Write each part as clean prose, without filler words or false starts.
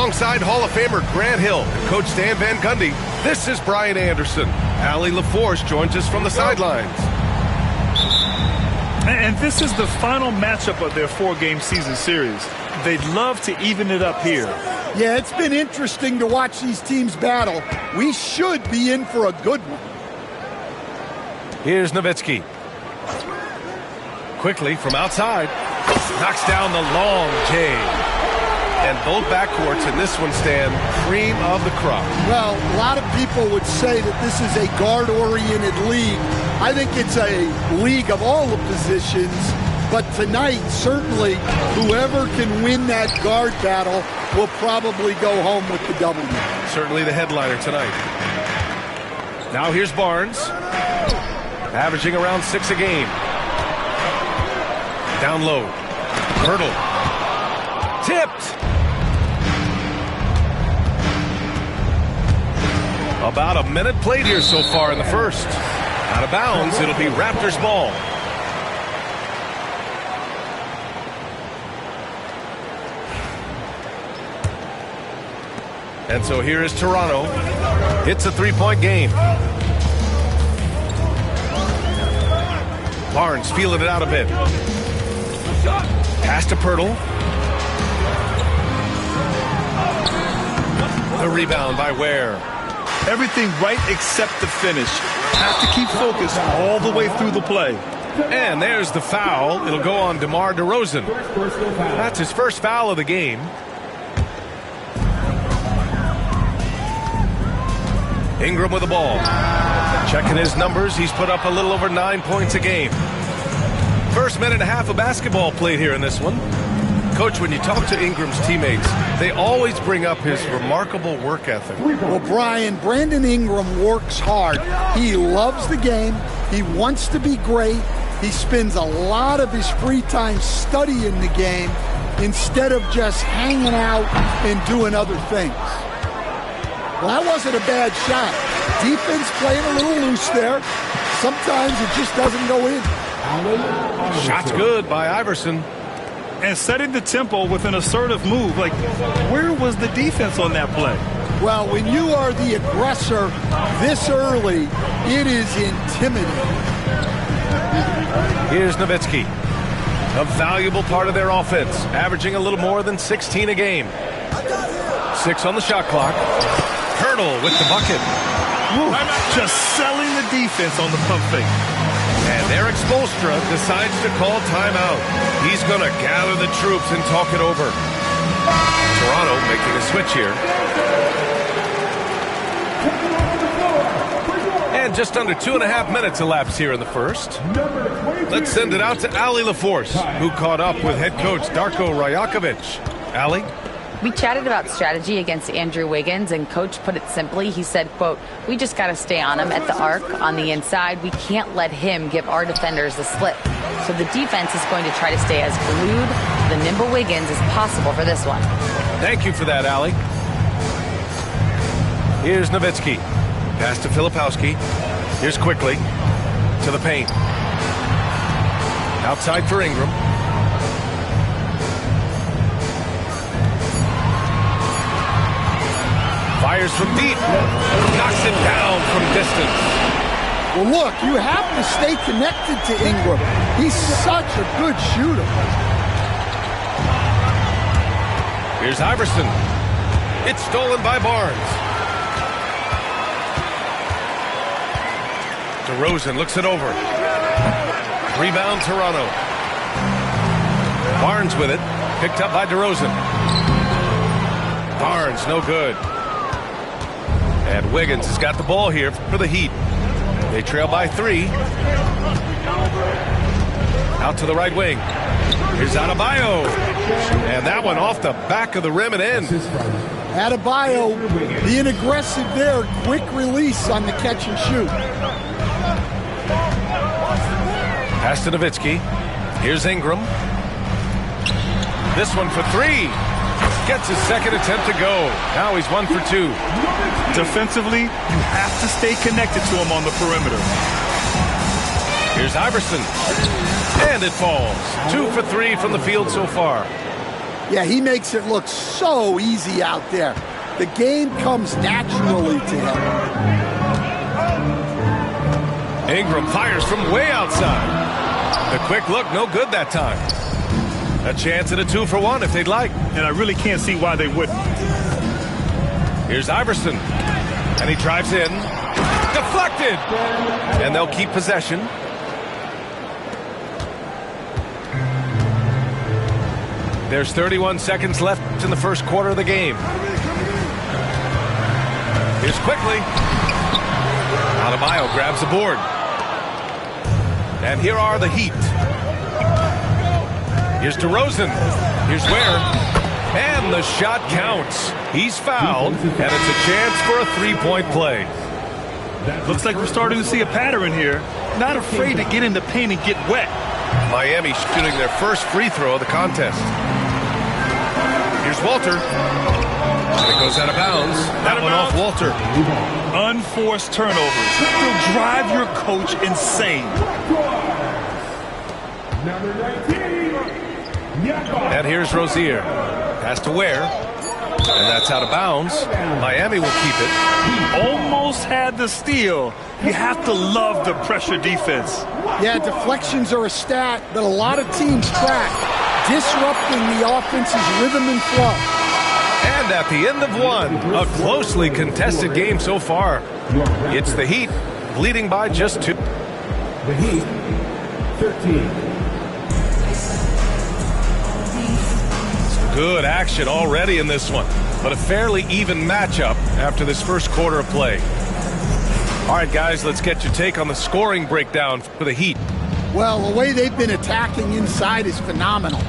Alongside Hall of Famer Grant Hill and Coach Stan Van Gundy, this is Brian Anderson. Allie LaForce joins us from the sidelines. And this is the final matchup of their 4-game season series. They'd love to even it up here. Yeah, it's been interesting to watch these teams battle. We should be in for a good one. Here's Nowitzki. Quickly from outside. Knocks down the long J. And both backcourts in this one stand cream of the crop. Well, a lot of people would say that this is a guard-oriented league. I think it's a league of all the positions. But tonight, certainly, whoever can win that guard battle will probably go home with the W. Certainly the headliner tonight. Now here's Barnes. Averaging around 6 a game. Down low. Hurdle. Tipped. About a minute played here so far in the first. Out of bounds, it'll be Raptors ball. And so here is Toronto. It's a 3-point game. Barnes feeling it out a bit. Pass to Pirtle. The rebound by Ware. Everything right except the finish. Have to keep focused all the way through the play. And there's the foul. It'll go on DeMar DeRozan. That's his first foul of the game. Ingram with the ball. Checking his numbers, he's put up a little over 9 points a game. First minute and a half of basketball played here in this one. Coach, when you talk to Ingram's teammates, they always bring up his remarkable work ethic. Well, Brian, Brandon Ingram works hard. He loves the game. He wants to be great. He spends a lot of his free time studying the game instead of just hanging out and doing other things. Well, that wasn't a bad shot. Defense playing a little loose there. Sometimes it just doesn't go in. Shot's good by Iverson. And setting the tempo with an assertive move. Like, where was the defense on that play? Well, when you are the aggressor this early, it is intimidating. Here's Nowitzki. A valuable part of their offense, averaging a little more than 16 a game. 6 on the shot clock. Hurdle with the bucket. Woo, just selling the defense on the pump fake. And Eric Spoelstra decides to call timeout. He's going to gather the troops and talk it over. Toronto making a switch here. And just under 2.5 minutes elapsed here in the first. Let's send it out to Allie LaForce, who caught up with head coach Darko Rajakovic. Allie? We chatted about strategy against Andrew Wiggins, and Coach put it simply. He said, quote, we just got to stay on him at the arc on the inside. We can't let him give our defenders the slip. So the defense is going to try to stay as glued to the nimble Wiggins as possible for this one. Thank you for that, Allie. Here's Nowitzki. Pass to Filipowski. Here's Quickly to the paint. Outside for Ingram. Fires from deep. Knocks it down from distance. Well, look, you have to stay connected to Ingram. He's such a good shooter. Here's Iverson. It's stolen by Barnes. DeRozan looks it over. Rebound Toronto. Barnes with it. Picked up by DeRozan. Barnes, no good. And Wiggins has got the ball here for the Heat. They trail by 3. Out to the right wing. Here's Adebayo. And that one off the back of the rim and in. Adebayo being aggressive there. Quick release on the catch and shoot. Pass to Nowitzki. Here's Ingram. This one for 3. Gets his second attempt to go. Now he's 1 for 2. Defensively, you have to stay connected to him on the perimeter. Here's Iverson. And it falls. 2 for 3 from the field so far. Yeah, he makes it look so easy out there. The game comes naturally to him. Ingram fires from way outside. The quick look, no good that time. A chance at a 2-for-1 if they'd like. And I really can't see why they wouldn't. Here's Iverson. And he drives in. Deflected! And they'll keep possession. There's 31 seconds left in the first quarter of the game. Here's quickly. Adebayo grabs the board. And here are the Heat. Here's DeRozan. Here's Ware. And the shot counts. He's fouled, and it's a chance for a three-point play. Looks like we're starting to see a pattern here. Not afraid to get in the paint and get wet. Miami shooting their first free throw of the contest. Here's Walter. And it goes out of bounds. That one off Walter. Unforced turnovers. They'll drive your coach insane. And here's Rozier. Pass to Ware. And that's out of bounds. Miami will keep it. Almost had the steal. You have to love the pressure defense. Yeah, deflections are a stat that a lot of teams track, disrupting the offense's rhythm and flow. And at the end of one, a closely contested game so far. It's the Heat leading by just 2. The Heat, 13. Good action already in this one, but a fairly even matchup after this first quarter of play. All right, guys, let's get your take on the scoring breakdown for the Heat. Well, the way they've been attacking inside is phenomenal.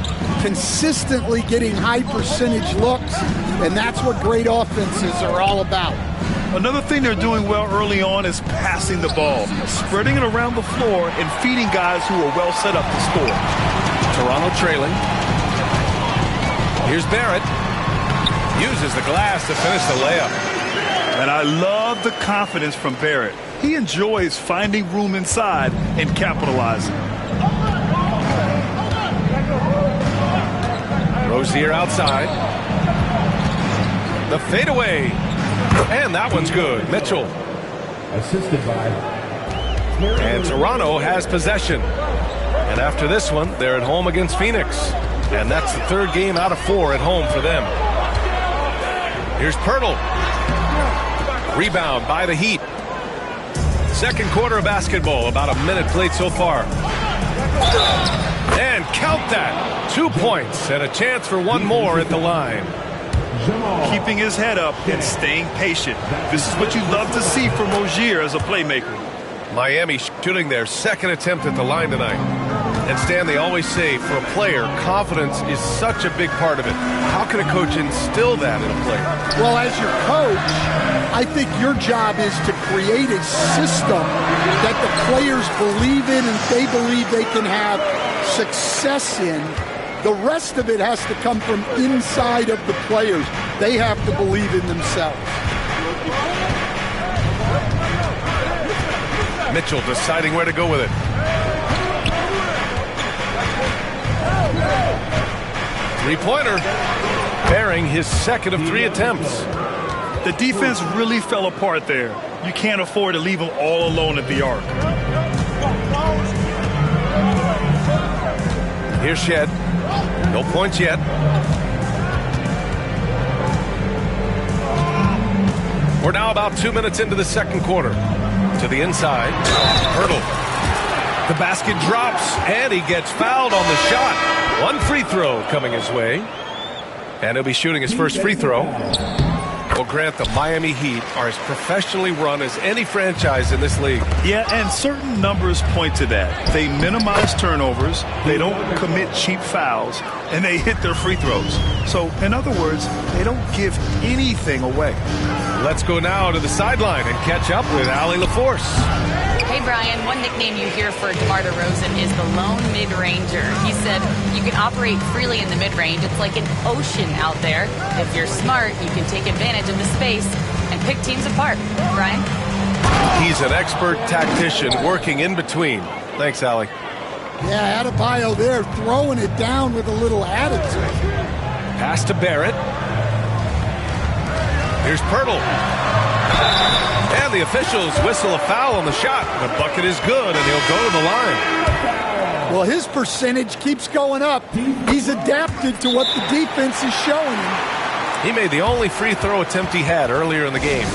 Consistently getting high percentage looks, and that's what great offenses are all about. Another thing they're doing well early on is passing the ball, spreading it around the floor and feeding guys who are well set up to score. Toronto trailing. Here's Barrett. Uses the glass to finish the layup. And I love the confidence from Barrett. He enjoys finding room inside and capitalizing. Rozier outside. The fadeaway. And that one's good. Mitchell. Assisted by. And Toronto has possession. And after this one, they're at home against Phoenix. And that's the third game out of 4 at home for them. Here's Pirtle. Rebound by the Heat. Second quarter of basketball, about a minute played so far. And count that. 2 points and a chance for one more at the line. Keeping his head up and staying patient. This is what you love to see from Rozier as a playmaker. Miami shooting their second attempt at the line tonight. And Stan, they always say for a player, confidence is such a big part of it. How can a coach instill that in a player? Well, as your coach, I think your job is to create a system that the players believe in and they believe they can have success in. The rest of it has to come from inside of the players. They have to believe in themselves. Mitchell deciding where to go with it. Three-pointer. Bearing his second of 3 attempts. The defense really fell apart there. You can't afford to leave them all alone at the arc. Here's Shed. No points yet. We're now about 2 minutes into the second quarter. To the inside. Hurdle. The basket drops, and he gets fouled on the shot. One free throw coming his way. And he'll be shooting his first free throw. Well, Grant, the Miami Heat are as professionally run as any franchise in this league. Yeah, and certain numbers point to that. They minimize turnovers, they don't commit cheap fouls, and they hit their free throws. So, in other words, they don't give anything away. Let's go now to the sideline and catch up with Allie LaForce. Hey, Brian, one nickname you hear for DeMar DeRozan is the lone mid-ranger. He said you can operate freely in the mid-range. It's like an ocean out there. If you're smart, you can take advantage of the space and pick teams apart. Brian? He's an expert tactician working in between. Thanks, Allie. Yeah, Adebayo there throwing it down with a little attitude. Pass to Barrett. Here's Pirtle. And the officials whistle a foul on the shot. The bucket is good, and he'll go to the line. Well, his percentage keeps going up. He's adapted to what the defense is showing him. He made the only free throw attempt he had earlier in the game.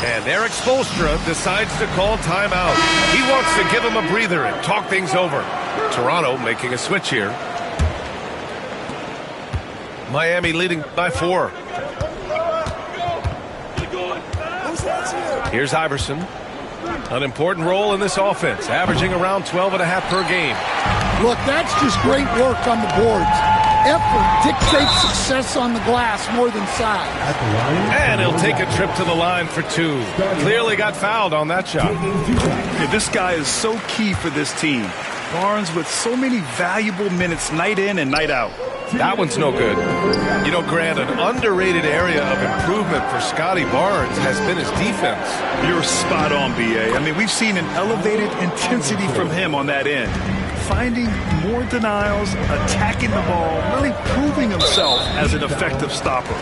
And Eric Spoelstra decides to call timeout. He wants to give him a breather and talk things over. Toronto making a switch here. Miami leading by 4. Here's Iverson. An important role in this offense, averaging around 12.5 per game. Look, that's just great work on the boards. Effort dictates success on the glass more than size. And he'll take a trip to the line for 2. Clearly got fouled on that shot. Yeah, this guy is so key for this team. Barnes with so many valuable minutes night in and night out. That one's no good. You know, Grant, an underrated area of improvement for Scotty Barnes has been his defense. You're spot on, B.A. I mean, we've seen an elevated intensity from him on that end. Finding more denials, attacking the ball, really proving himself as an effective stopper.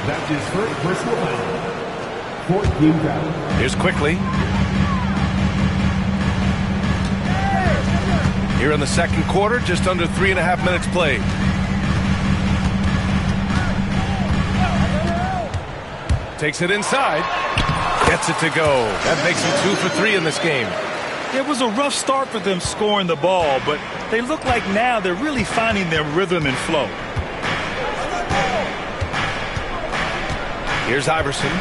That's his first personal foul. 14 foul. Here's Quickly. Here in the second quarter, just under 3.5 minutes played. Takes it inside. Gets it to go. That makes him 2 for 3 in this game. It was a rough start for them scoring the ball, but they look like now they're really finding their rhythm and flow. Here's Iverson.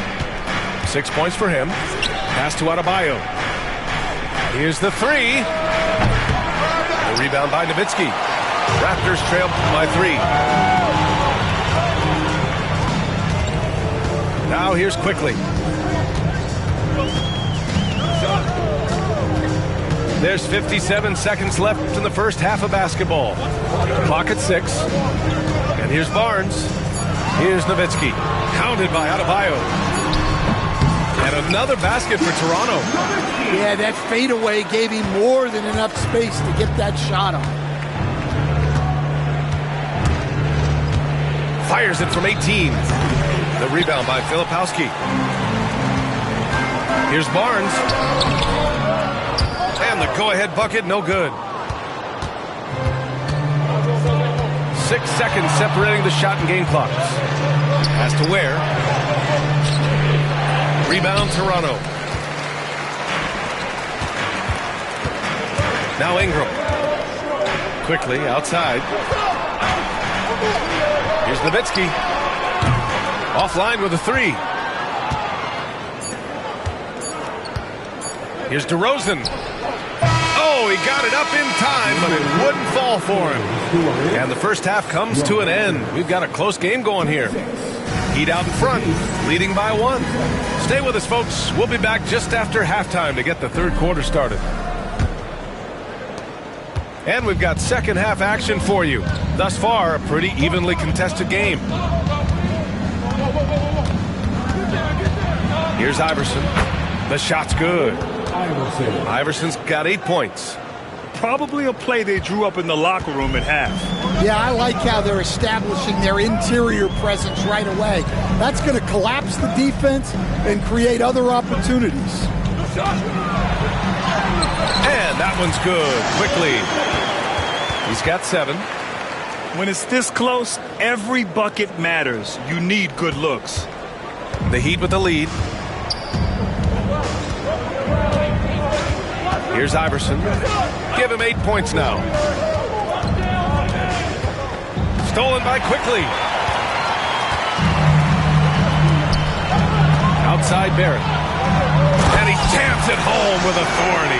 6 points for him. Pass to Adebayo. Here's the 3. The rebound by Nowitzki. Raptors trail by 3. Now here's Quickly. There's 57 seconds left in the first half of basketball. Clock at 6. And here's Barnes. Here's Nowitzki. Counted by Adebayo. And another basket for Toronto. Yeah, that fadeaway gave him more than enough space to get that shot on. Fires it from 18. The rebound by Filipowski. Here's Barnes. And the go-ahead bucket, no good. 6 seconds separating the shot and game clocks. Has to Ware. Rebound, Toronto. Now Ingram. Quickly outside. Here's Nowitzki. Offline with a 3. Here's DeRozan. Oh, he got it up in time, but it wouldn't fall for him. And the first half comes to an end. We've got a close game going here. Heat out in front, leading by 1. Stay with us, folks. We'll be back just after halftime to get the third quarter started. And we've got second half action for you. Thus far, a pretty evenly contested game. Here's Iverson. The shot's good. Iverson's got 8 points. Probably a play they drew up in the locker room at half. Yeah, I like how they're establishing their interior presence right away. That's going to collapse the defense and create other opportunities. And that one's good. Quickly. He's got 7. When it's this close, every bucket matters. You need good looks. The Heat with the lead. Here's Iverson. Give him 8 points now. Stolen by Quickly. Outside Barrett. And he jams it home with authority.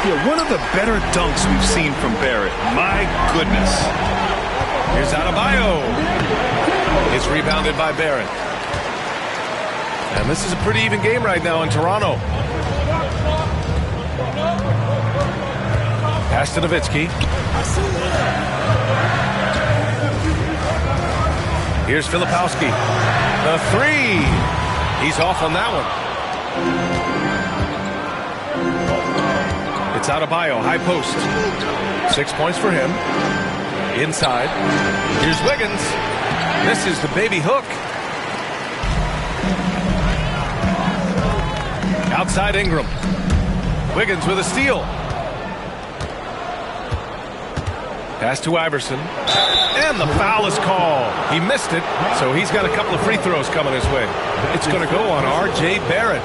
Yeah, one of the better dunks we've seen from Barrett. My goodness. Here's Adebayo. It's rebounded by Barrett. And this is a pretty even game right now in Toronto. Pass to Nowitzki. Here's Filipowski. The 3. He's off on that one. It's Adebayo, high post. 6 points for him. Inside. Here's Wiggins. This is the baby hook. Outside Ingram. Wiggins with a steal. Pass to Iverson. And the foul is called. He missed it, so he's got a couple of free throws coming his way. It's going to go on R.J. Barrett.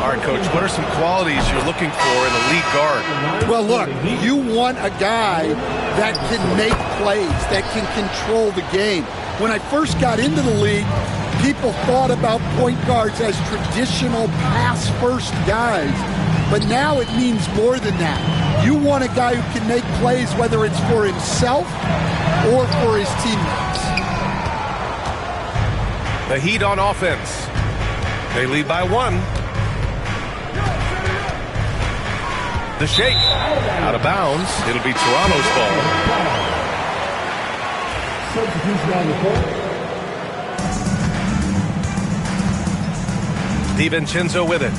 All right, Coach, what are some qualities you're looking for in a lead guard? Well, look, you want a guy that can make plays, that can control the game. When I first got into the league, people thought about point guards as traditional pass-first guys. But now it means more than that. You want a guy who can make plays, whether it's for himself or for his teammates. The Heat on offense. They lead by 1. The shake. Out of bounds. It'll be Toronto's ball. Substitution on the court. DiVincenzo with it.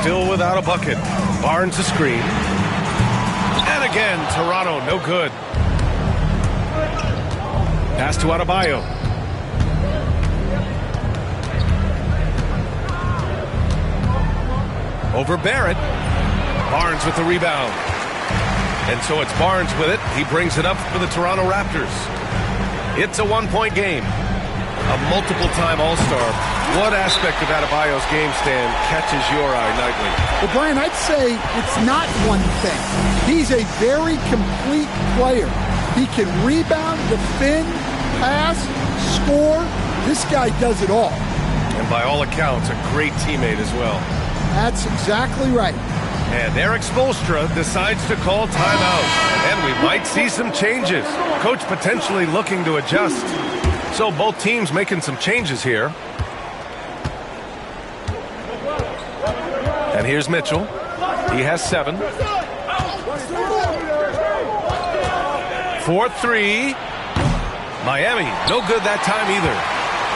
Still without a bucket. Barnes a screen. And again, Toronto, no good. Pass to Adebayo. Over Barrett. Barnes with the rebound. And so it's Barnes with it. He brings it up for the Toronto Raptors. It's a 1-point game. A multiple-time All-Star. What aspect of Adebayo's game, Stan, catches your eye nightly? Well, Brian, I'd say it's not one thing. He's a very complete player. He can rebound, defend, pass, score. This guy does it all. And by all accounts, a great teammate as well. That's exactly right. And Eric Spoelstra decides to call timeout. And we might see some changes. Coach potentially looking to adjust. So both teams making some changes here. And here's Mitchell. He has 7. 4-3. Miami, no good that time either.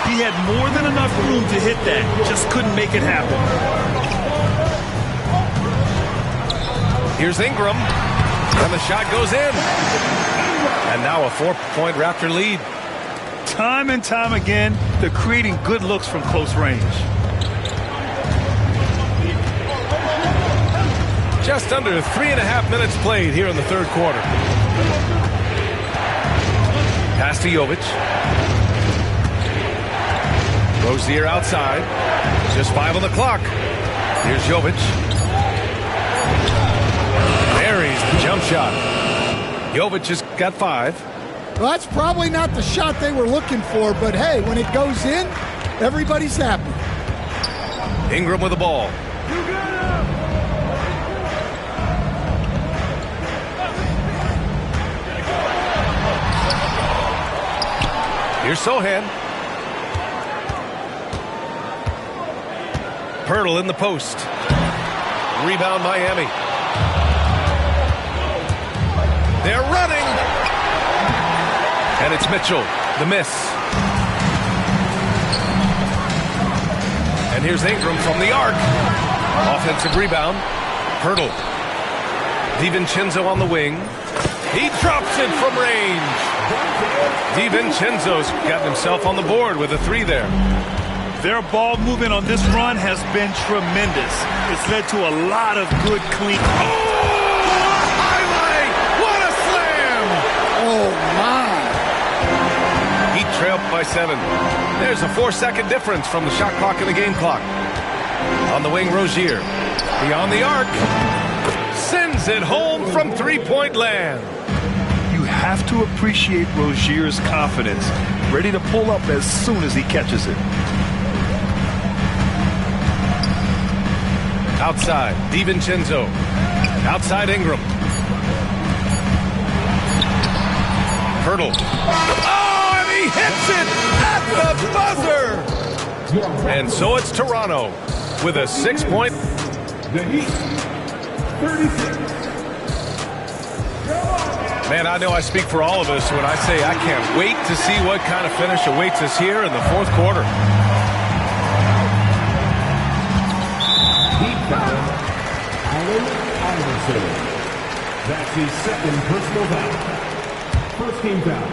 He had more than enough room to hit that. Just couldn't make it happen. Here's Ingram. And the shot goes in. And now a 4-point Raptor lead. Time and time again, they're creating good looks from close range. Just under 3.5 minutes played here in the third quarter. Pass to Jovic. Rozier outside. Just 5 on the clock. Here's Jovic. Buries the jump shot. Jovic has got 5. Well, that's probably not the shot they were looking for, but hey, when it goes in, everybody's happy. Ingram with the ball. Here's Sohan. Pirtle in the post. Rebound Miami. They're running. And it's Mitchell, the miss. And here's Ingram from the arc. Offensive rebound. Pirtle. DiVincenzo on the wing. He drops it from range. DiVincenzo's gotten himself on the board with a 3 there. Their ball movement on this run has been tremendous. It's led to a lot of good, clean. Highlight! What a slam! Oh, my. Heat trailed by 7. There's a 4-second difference from the shot clock and the game clock. On the wing, Rozier. Beyond the arc. Sends it home from 3-point land. You have to appreciate Rozier's confidence. Ready to pull up as soon as he catches it. Outside, DiVincenzo. Outside, Ingram. Pirtle. Oh, and he hits it at the buzzer! And so it's Toronto with a 6-point. The Heat, 36. Man, I know I speak for all of us when I say I can't wait to see what kind of finish awaits us here in the fourth quarter. Heat foul, Allen Iverson. That's his second personal foul. First game foul.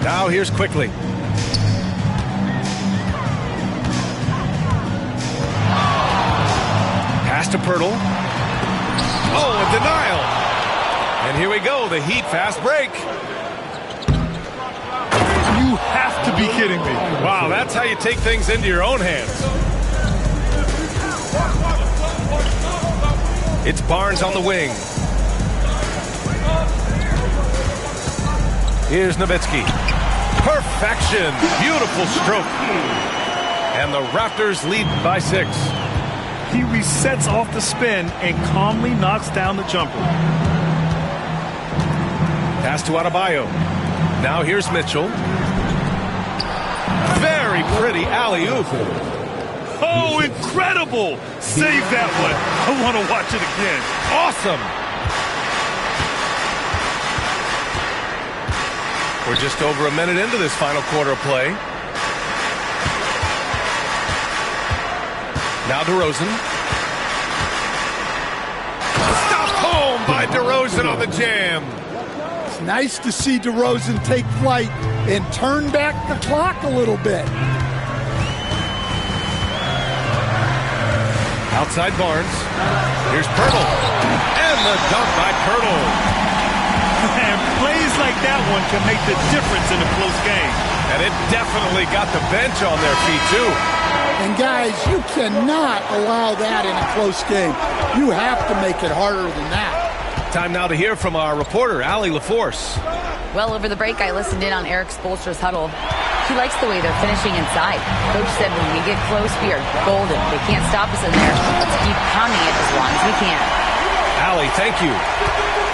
Now here's Quickly. Pass to Pirtle. Oh, a denial. And here we go, the Heat fast break. You have to be kidding me. Wow, that's how you take things into your own hands. It's Barnes on the wing. Here's Nowitzki. Perfection. Beautiful stroke. And the Raptors lead by 6. He resets off the spin and calmly knocks down the jumper. Pass to Adebayo. Now here's Mitchell. Very pretty alley-oop. Oh, incredible! Save that one. I want to watch it again. Awesome. We're just over a minute into this final quarter of play. Now DeRozan. Stopped home by DeRozan on the jam. It's nice to see DeRozan take flight and turn back the clock a little bit. Outside Barnes. Here's Pirtle. And the dunk by Pirtle. And plays like that one can make the difference in a close game. And it definitely got the bench on their feet, too. And guys, you cannot allow that in a close game. You have to make it harder than that. Time now to hear from our reporter, Allie LaForce. Well, over the break, I listened in on Eric Spoelstra's huddle. He likes the way they're finishing inside. Coach said when we get close, we are golden. They can't stop us in there. Let's keep pounding it as long as we can. Allie, thank you.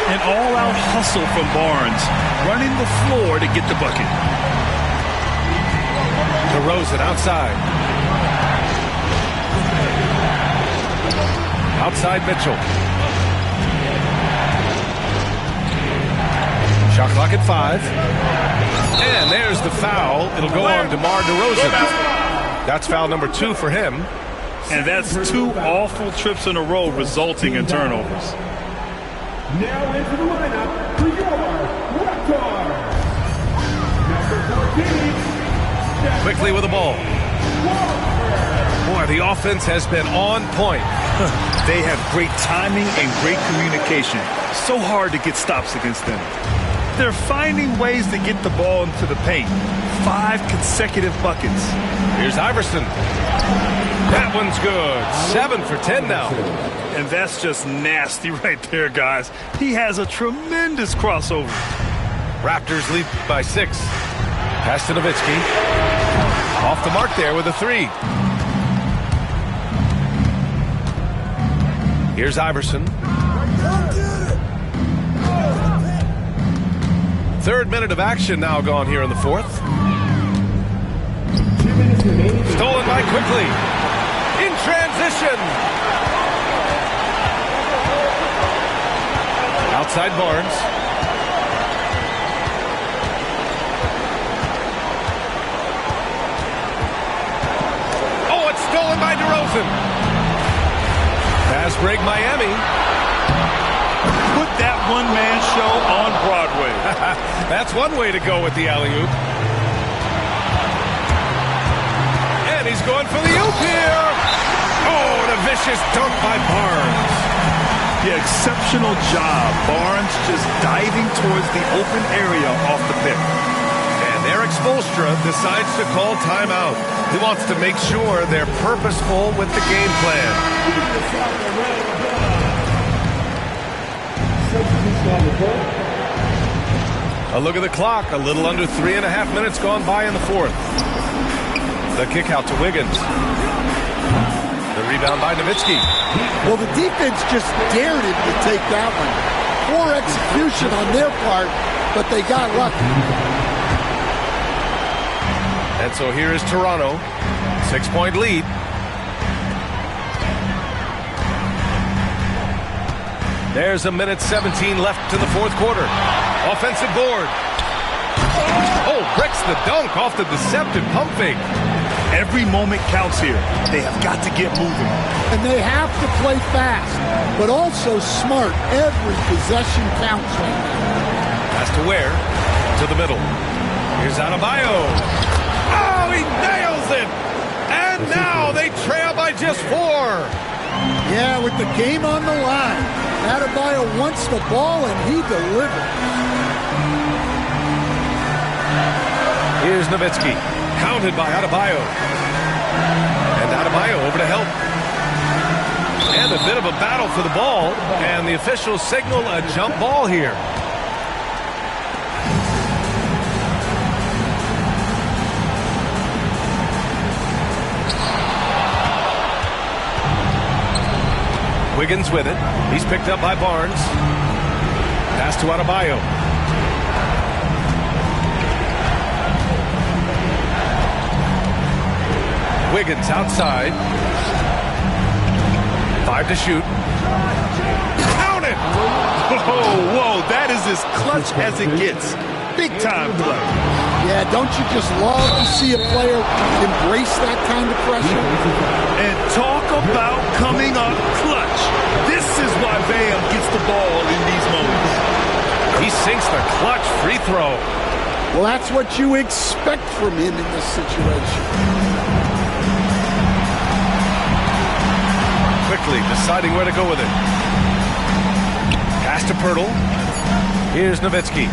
An all-out hustle from Barnes, running the floor to get the bucket. DeRozan outside. Outside Mitchell. Shot clock at 5. And there's the foul. It'll go on DeMar DeRozan. That's foul number 2 for him. And that's 2 awful trips in a row resulting in turnovers. Now into the lineup for your Raptors. Number 14. Quickly with the ball. Boy, the offense has been on point. They have great timing and great communication. So hard to get stops against them. They're finding ways to get the ball into the paint. 5 consecutive buckets. Here's Iverson. That one's good. 7 for 10 now. And that's just nasty right there, guys. He has a tremendous crossover. Raptors lead by 6. Pass to Nowitzki. Off the mark there with a 3. Here's Iverson. 3rd minute of action now gone here in the 4th. 2 minutes remaining. Stolen by Quickly. In transition. Outside Barnes. Oh, it's stolen by DeRozan. Fast break Miami. Put that one-man show on Broadway. That's one way to go with the alley-oop. And he's going for the oop here. Oh, and a vicious dunk by Barnes. Yeah, exceptional job. Barnes just diving towards the open area off the pick. And Eric Spoelstra decides to call timeout. He wants to make sure they're purposeful with the game plan. A look at the clock. A little under 3.5 minutes gone by in the 4th. The kick out to Wiggins. The rebound by Nowitzki. Well, the defense just dared him to take that one. Poor execution on their part, but they got lucky. And so here is Toronto. 6-point lead. There's a minute 17 left in the 4th quarter. Offensive board. Oh, breaks the dunk off the deceptive pump fake. Every moment counts here. They have got to get moving. And they have to play fast, but also smart. Every possession counts right now. Has to Ware to the middle. Here's Adebayo. Oh, he nails it! And now they trail by just 4. Yeah, with the game on the line, Adebayo wants the ball and he delivers. Here's Nowitzki, counted by Adebayo. And Adebayo over to help. And a bit of a battle for the ball, and the officials signal a jump ball here. Wiggins with it. He's picked up by Barnes. Pass to Adebayo. Wiggins outside. 5 to shoot. Count it! Whoa, that is as clutch as it gets. Big time play. Yeah, don't you just love to see a player embrace that kind of pressure? And talk about coming up clutch. This is why Bam gets the ball in these moments. He sinks the clutch free throw. Well, that's what you expect from him in this situation. Quickly deciding where to go with it. Pass to Pirtle. Here's Nowitzki.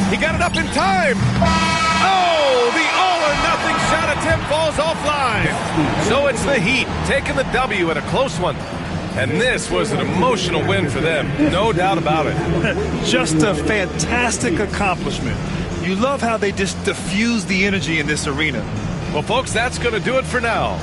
He got it up in time. Oh, the all-or-nothing shot attempt falls offline. So it's the Heat taking the W at a close one. And this was an emotional win for them, no doubt about it. Just a fantastic accomplishment. You love how they just diffuse the energy in this arena. Well, folks, that's going to do it for now.